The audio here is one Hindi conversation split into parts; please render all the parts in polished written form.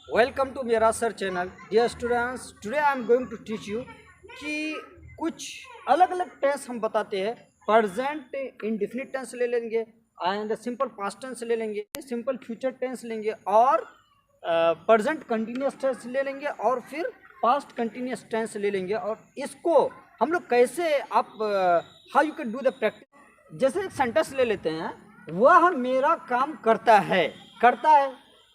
वेलकम टू मेरा sir channel. Dear students, today I am going to teach you कि कुछ अलग अलग टेंस हम बताते हैं। प्रेजेंट इंडेफिनिट टेंस ले लेंगे एंड सिंपल पास्ट टेंस ले लेंगे, सिंपल फ्यूचर टेंस लेंगे और प्रेजेंट कंटिन्यूस टेंस ले लेंगे और फिर पास्ट कंटिन्यूस टेंस ले लेंगे। और इसको हम लोग कैसे आप how you can do the practice. जैसे एक सेंटेंस ले लेते हैं, वह मेरा काम करता है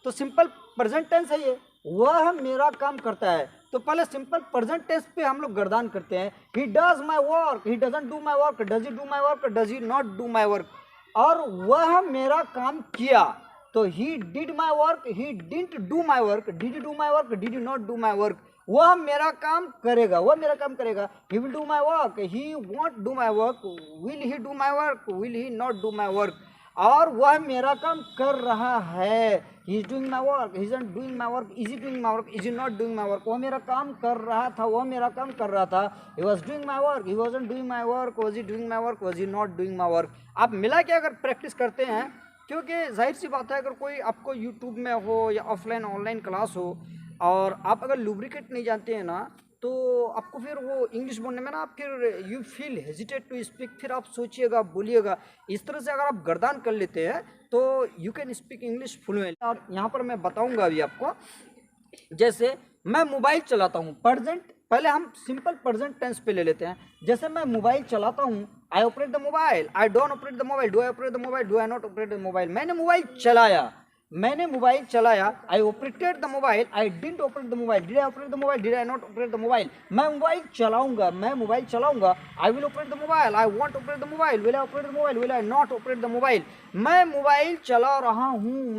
तो सिंपल प्रेजेंट टेंस है ये। वह मेरा काम करता है तो पहले सिंपल प्रेजेंट टेंस पे हम लोग गर्दान करते हैं। He does my work, he doesn't do my work, does he do my work, does he not do my work. और वह मेरा काम किया तो he did my work, he didn't do my work, did do my work, did not do my work. वह मेरा काम करेगा, वह मेरा काम करेगा। He will do my work, he want do my work, will he do my work, will he not do my work. और वह मेरा काम कर रहा है, he is doing my work, he isn't doing my work, is he doing my work, is he not doing my work. वह मेरा काम कर रहा था, वह मेरा काम कर रहा था। He was doing my work, he wasn't doing my work, was he doing my work, was he not doing my work. आप मिला के अगर प्रैक्टिस करते हैं, क्योंकि जाहिर सी बात है अगर कोई आपको यूट्यूब में हो या ऑफलाइन ऑनलाइन क्लास हो और आप अगर लुब्रिकेट नहीं जानते हैं ना, तो आपको फिर वो इंग्लिश बोलने में ना फिर you feel hesitate to speak, फिर आप सोचिएगा, बोलिएगा। इस तरह से अगर आप गर्दान कर लेते हैं तो you can speak English fluent. और यहाँ पर मैं बताऊंगा अभी आपको। जैसे मैं मोबाइल चलाता हूँ, प्रेजेंट, पहले हम सिंपल प्रेजेंट टेंस पे ले लेते हैं। जैसे मैं मोबाइल चलाता हूँ, I operate the mobile, I don't operate the mobile, do I operate the mobile, do I not operate the mobile. मैंने मोबाइल चलाया, I operated the mobile, I didn't operate the mobile, did I operate the mobile, did I not operate the mobile. मैं मोबाइल चलाऊंगा, I will operate the mobile, I won't operate the mobile, will I operate the mobile, will I not operate the mobile. मैं मोबाइल चला रहा हूँ,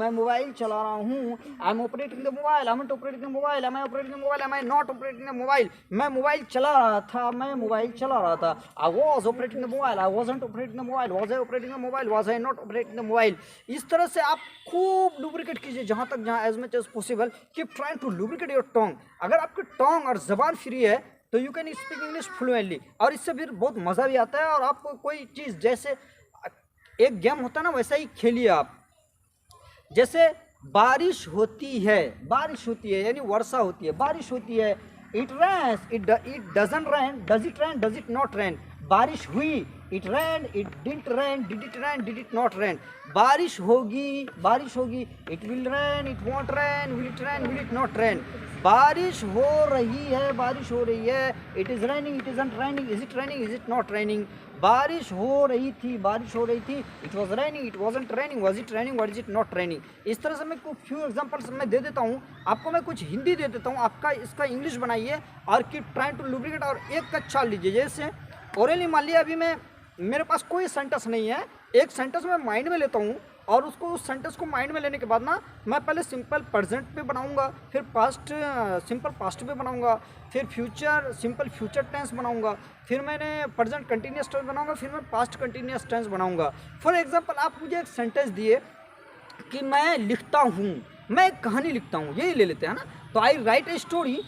I am operating the mobile, I am not operating the mobile, am I operating the mobile, am I not operating the mobile. मैं मोबाइल चला रहा था, I was operating the mobile, I wasn't operating the mobile, was I operating the mobile, was I not operating the mobile. इस तरह से आप खूब लुब्रिकेट कीजिए जहाँ as much as possible. Keep trying to lubricate your Tong. अगर आपकी टोंग और जबान फ्री है तो you can speak English fluently, और इससे फिर बहुत मज़ा भी आता है। और आपको कोई चीज़, जैसे एक गेम होता है ना, वैसा ही खेलिए आप। जैसे बारिश होती है यानी वर्षा होती है, बारिश होती है। It rains, it doesn't rain, does it not rain. बारिश हुई, it ran, it didn't rain, did it not rain. बारिश होगी, it will rain, it won't rain, will it not rain. बारिश हो रही है, it is raining, it isn't raining, is it not raining. बारिश हो रही थी, it was raining, it wasn't raining, was it raining, was it not raining. इस तरह से मैं कुछ फ्यू एग्जाम्पल्स मैं दे देता हूँ आपको। मैं कुछ हिंदी दे देता हूँ, आपका इसका इंग्लिश बनाइए और कीप ट्राइंग टू लुब्रिकेट। और एक का चाल लीजिए। जैसे ओरली, मान लिया अभी मेरे पास कोई सेंटेंस नहीं है, एक सेंटेंस मैं माइंड में लेता हूँ और उसको, उस सेंटेंस को माइंड में लेने के बाद ना, मैं पहले सिंपल प्रेजेंट पे बनाऊंगा, फिर पास्ट, सिंपल पास्ट पे बनाऊंगा, फिर फ्यूचर, सिंपल फ्यूचर टेंस बनाऊंगा, फिर मैंने प्रेजेंट कंटिन्यूस टेंस बनाऊंगा, फिर मैं पास्ट कंटिन्यूस टेंस बनाऊंगा। फॉर एग्जांपल, आप मुझे एक सेंटेंस दिए कि मैं लिखता हूँ, मैं एक कहानी लिखता हूँ, यही ले लेते हैं ना। तो I write a story,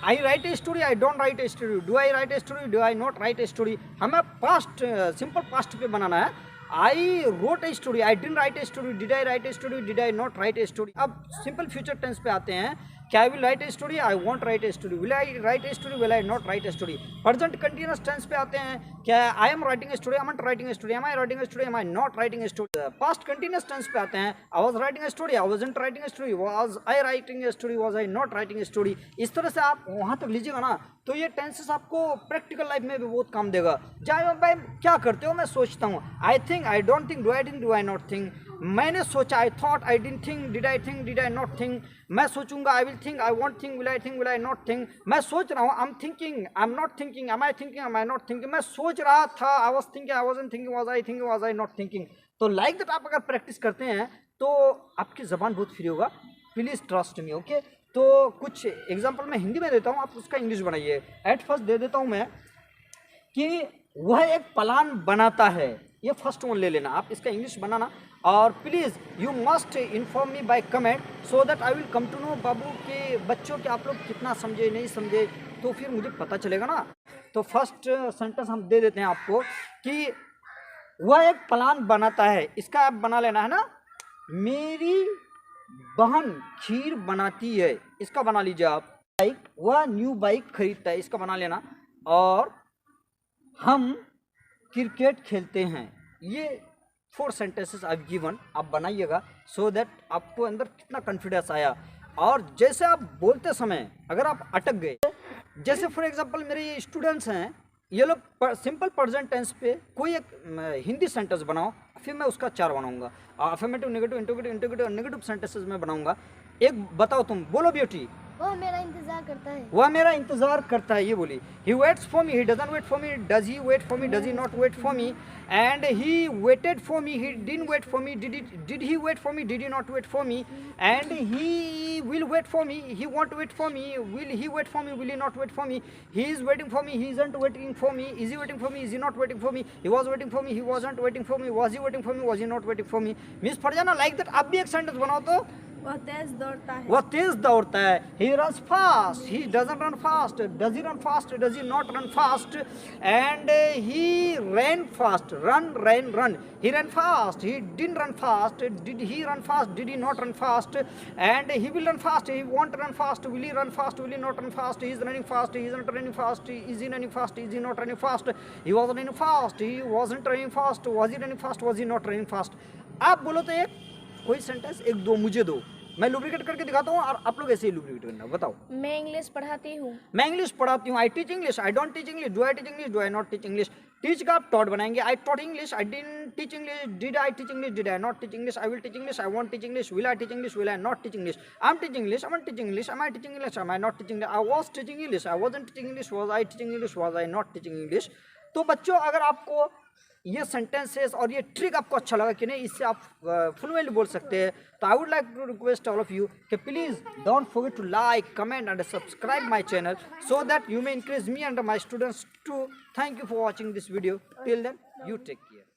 I don't write a story, do I write a story, do I not write a story. हमें पास्ट, सिंपल पास्ट पे बनाना है। I wrote a story, I didn't write a story, did I write a story, did I not write a story. अब सिंपल फ्यूचर टेंस पे आते हैं। क्या I will write a story, I won't write a story, will I write a story, will I not write a story. Present continuous tense पे आते हैं। क्या I am writing a story, I am not writing a story, am I writing a story, am I not writing a story. Past continuous tense पे आते हैं। I was writing a story, I wasn't writing a story, was I writing a story, was I not writing a story. इस तरह से आप वहाँ तक लीजिएगा ना, तो ये टेंसेस आपको प्रैक्टिकल लाइफ में भी बहुत काम देगा। चाहे भाई क्या करते हो, मैं सोचता हूँ, I think, I don't think, do I think, do I not think. मैंने सोचा, I thought, I didn't think, did I not think. मैं सोचूंगा, I will think, I won't think, will I not think. मैं सोच रहा हूँ, I am thinking, I am not thinking, am I thinking, am I not thinking. मैं सोच रहा था, I was thinking, I wasn't thinking, was I thinking, was I not thinking. तो लाइक दैट आप अगर प्रैक्टिस करते हैं तो आपकी ज़बान बहुत फ्री होगा। Please trust me, okay. तो कुछ एग्जाम्पल मैं हिंदी में देता हूँ, आप उसका इंग्लिश बनाइए। एट फर्स्ट दे देता हूँ मैं कि वह एक प्लान बनाता है। ये फर्स्ट वन ले लेना आप, इसका इंग्लिश बनाना। और please you must inform me by comment so that I will come to know बाबू के बच्चों के आप लोग कितना समझे नहीं समझे, तो फिर मुझे पता चलेगा ना। तो फर्स्ट सेंटेंस हम दे देते हैं आपको कि वह एक प्लान बनाता है। इसका आप बना लेना है ना। मेरी बहन खीर बनाती है, इसका बना लीजिए आप। बाइक, वह न्यू बाइक खरीदता है, इसका बना लेना। और हम क्रिकेट खेलते हैं। ये 4 सेंटेंसेस आई गिवन, आप बनाइएगा सो दैट आपको अंदर कितना कॉन्फिडेंस आया। और जैसे आप बोलते समय अगर आप अटक गए, जैसे फॉर एग्जांपल मेरे ये स्टूडेंट्स हैं, ये लोग सिंपल प्रेजेंट टेंस पे कोई एक हिंदी सेंटेंस बनाओ, फिर मैं उसका 4 बनाऊंगा। अफर्मेटिव, नेगेटिव, इंटरोगेटिव और नेगेटिव सेंटेंसेस में बनाऊंगा। एक बताओ, तुम बोलो ब्यूटी। वह मेरा इंतजार करता है। वह मेरा इंतजार करता है, ये बोली। He waits for me, he doesn't wait for me, does he wait for me, does he not wait for me, and he waited for me, he didn't wait for me, did he wait for me, did he not wait for me, and he will wait for me, he won't wait for me, will he wait for me, will he not wait for me, he is waiting for me, he isn't waiting for me, is he waiting for me, is he not waiting for me, he was waiting for me, he wasn't waiting for me, was he waiting for me, was he not waiting for me. Miss Farzana, like that आप भी एक सेंटेंस बनाओ तो। वह तेज दौड़ता है। वह तेज दौड़ता है। He runs fast. He doesn't run fast. Does he run fast? Does he not run fast? And he ran fast. Run, ran, run. He ran fast. He didn't run fast. Did he run fast? Did he not run fast? And he will run fast. He won't run fast. Will he run fast? Will he not run fast? He is running fast. He isn't running fast. Is he running fast? Is he not running fast? He was running fast. He wasn't running fast. Was he running fast? Was he not running fast? आप बोलो तो एक कोई सेंटेंस, एक दो मुझे दो, मैं लुब्रिकेट करके दिखाता हूँ और आप लोग ऐसे ही लुब्रिकेट करना। बताओ। मैं इंग्लिश पढ़ाती हूँ। मैं इंग्लिश पढ़ाती हूँ। I teach English. I don't teach English. Do I teach English? Do I not teach English? Teach का आप टॉट बनाएंगे। I taught English. I didn't teach English. Did I teach English? Did I not teach English? I will teach English. I won't teach English. Will I teach English? Will I not teach English? I am teaching English. I am teaching English. Am I teaching English? Am I not teaching? I was teaching English. I wasn't teaching English. Was I teaching English? Was I not teaching English? तो बच्चों, अगर आपको ये सेंटेंसेस और ये ट्रिक आपको अच्छा लगा कि नहीं, इससे आप फ्लुएंटली बोल सकते हैं, तो I would like to request all of you कि please don't forget to like, comment and subscribe my channel so that you may encourage me and my students too. Thank you for watching this video. Till then, you take care.